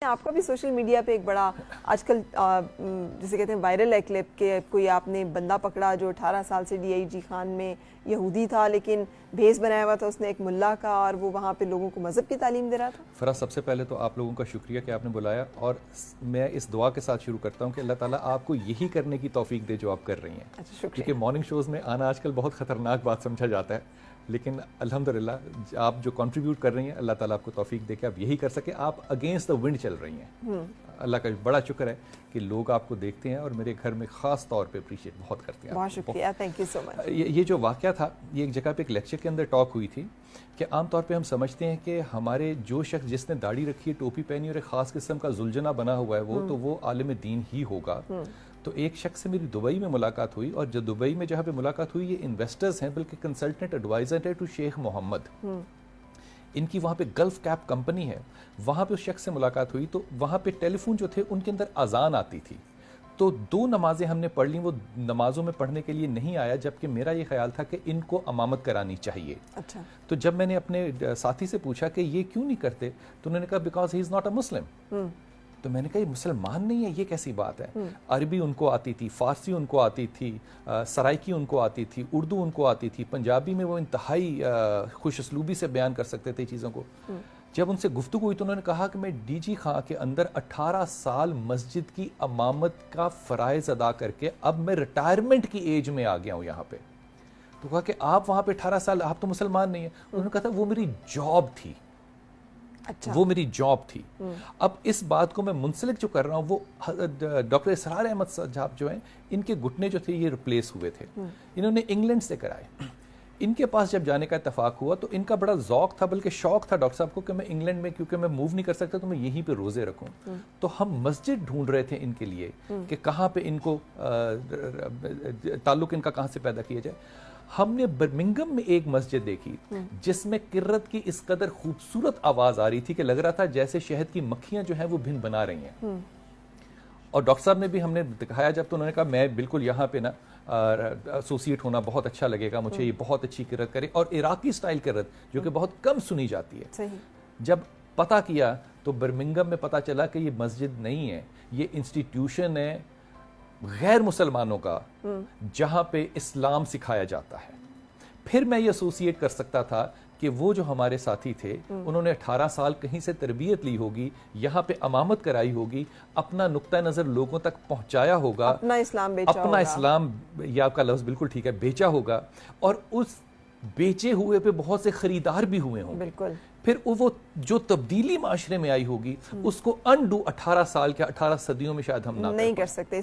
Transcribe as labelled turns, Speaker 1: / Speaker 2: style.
Speaker 1: آپ کا بھی سوشل میڈیا پہ ایک بڑا آج کل جسے کہتے ہیں وائرل ہے کلپ کہ کوئی آپ نے بندہ پکڑا جو 18 سال سے ڈی آئی جی خان میں یہودی تھا لیکن بھیس بنایا ہوا تھا اس نے ایک ملا کا، اور وہ وہاں پہ لوگوں کو مذہب کی تعلیم دے رہا تھا.
Speaker 2: فراز، سب سے پہلے تو آپ لوگوں کا شکریہ کہ آپ نے بلایا، اور میں اس دعا کے ساتھ شروع کرتا ہوں کہ اللہ تعالیٰ آپ کو یہی کرنے کی توفیق دے جو آپ کر رہی ہیں. کیونکہ مارننگ شوز میں آنا آج کل بہت خطرناک بات سمجھا جاتا ہے، لیکن الحمدللہ آپ جو کنٹریبیوٹ کر رہی ہیں اللہ تعالیٰ آپ کو توفیق دے کہ آپ یہی کر سکیں. آپ اگینسٹ دا ونڈ چل رہی ہیں. اللہ کا بڑا شکر ہے کہ لوگ آپ کو دیکھتے ہیں اور میرے گھر میں خاص طور پہ اپریشیٹ بہت کرتے ہیں.
Speaker 1: بہت شکریہ، تھینک یو سو مچ.
Speaker 2: یہ جو واقعہ تھا یہ ایک جگہ پہ ایک لیکچر کے اندر ٹاک ہوئی تھی کہ عام طور پہ ہم سمجھتے ہیں کہ ہمارے جو شخص جس نے داڑھی رکھی ہے، ٹوپی پہنی اور ایک خاص قسم کا زلجنا بنا ہوا ہے تو وہ عالم دین ہی ہوگا. تو ایک شخص سے میری دبئی میں ملاقات ہوئی، اور جو دبئی میں جہاں پہ ملاقات ہوئی یہ انویسٹرز ہیں، بلکہ کنسلٹنٹ ایڈوائزر ہے ٹو شیخ محمد. ان کی وہاں پہ گلف کیپ کمپنی ہے. وہاں پہ اس شخص سے ملاقات ہوئی تو وہاں پہ ٹیلی فون جو تھے ان کے اندر اذان آتی تھی. تو 2 نمازیں ہم نے پڑھ لیں، وہ نمازوں میں پڑھنے کے لیے نہیں آیا، جبکہ میرا یہ خیال تھا کہ ان کو امامت کرانی چاہیے.
Speaker 1: اچھا.
Speaker 2: تو جب میں نے اپنے ساتھی سے پوچھا کہ یہ کیوں نہیں کرتے تو انہوں نے کہا because he is not a مسلم. تو میں نے کہا یہ مسلمان نہیں ہے، یہ کیسی بات ہے؟ عربی ان کو آتی تھی، فارسی ان کو آتی تھی، سرائکی ان کو آتی تھی، اردو ان کو آتی تھی، پنجابی میں وہ انتہائی خوش اسلوبی سے بیان کر سکتے تھے چیزوں کو. جب ان سے گفتگو ہوئی تو انہوں نے کہا کہ میں ڈی جی خان کے اندر 18 سال مسجد کی امامت کا فرائض ادا کر کے اب میں ریٹائرمنٹ کی ایج میں آ گیا ہوں یہاں پہ. تو کہا کہ آپ وہاں پہ 18 سال، آپ تو مسلمان نہیں ہیں. انہوں نے کہا تھا وہ میری جاب تھی.
Speaker 1: اچھا. وہ
Speaker 2: میری جاب تھی. اب اس بات کو میں منسلک جو کر رہا ہوں وہ ڈاکٹر اسرار احمد صاحب جو ہیں ان کے گھٹنے جو تھے یہ ریپلیس ہوئے تھے. انہوں نے انگلینڈ سے کرائے. ان کے پاس جب جانے کا اتفاق ہوا تو ان کا بڑا ذوق تھا، بلکہ شوق تھا ڈاکٹر صاحب کو کہ میں انگلینڈ میں کیونکہ میں موو نہیں کر سکتا تو میں یہیں پہ روزے رکھوں. تو ہم مسجد ڈھونڈ رہے تھے ان کے لیے کہ کہاں پہ ان کو تعلق ان کا کہاں سے پیدا کیا جائے. ہم نے برمنگم میں ایک مسجد دیکھی جس میں کرت کی اس قدر خوبصورت آواز آ رہی تھی کہ لگ رہا تھا جیسے شہد کی مکھیاں جو ہیں وہ بھن بنا رہی ہیں. اور ڈاکٹر صاحب نے بھی ہم نے دکھایا جب تو انہوں نے کہا میں بالکل یہاں پہ نا ایسوسیٹ ہونا بہت اچھا لگے گا مجھے، یہ بہت اچھی کرت کرے، اور عراقی سٹائل کرت جو کہ بہت کم سنی جاتی ہے. جب پتہ کیا تو برمنگم میں پتہ چلا کہ یہ مسجد نہیں ہے، یہ انسٹیٹیوشن ہے غیر مسلمانوں کا جہاں پہ اسلام سکھایا جاتا ہے. پھر میں یہ ایسوسیٹ کر سکتا تھا کہ وہ جو ہمارے ساتھی تھے انہوں نے 18 سال کہیں سے تربیت لی ہوگی، یہاں پہ امامت کرائی ہوگی، اپنا نقطہ نظر لوگوں تک پہنچایا ہوگا،
Speaker 1: اپنا اسلام بیچا
Speaker 2: اپنا اسلام، یہ آپ کا لفظ بالکل ٹھیک ہے، بیچا ہوگا، اور اس بیچے ہوئے پہ بہت سے خریدار بھی ہوئے ہوں. بالکل. پھر وہ جو تبدیلی معاشرے میں آئی ہوگی اس کو انڈو 18 سال کے 18 صدیوں میں شاید ہم نہیں کر سکتے.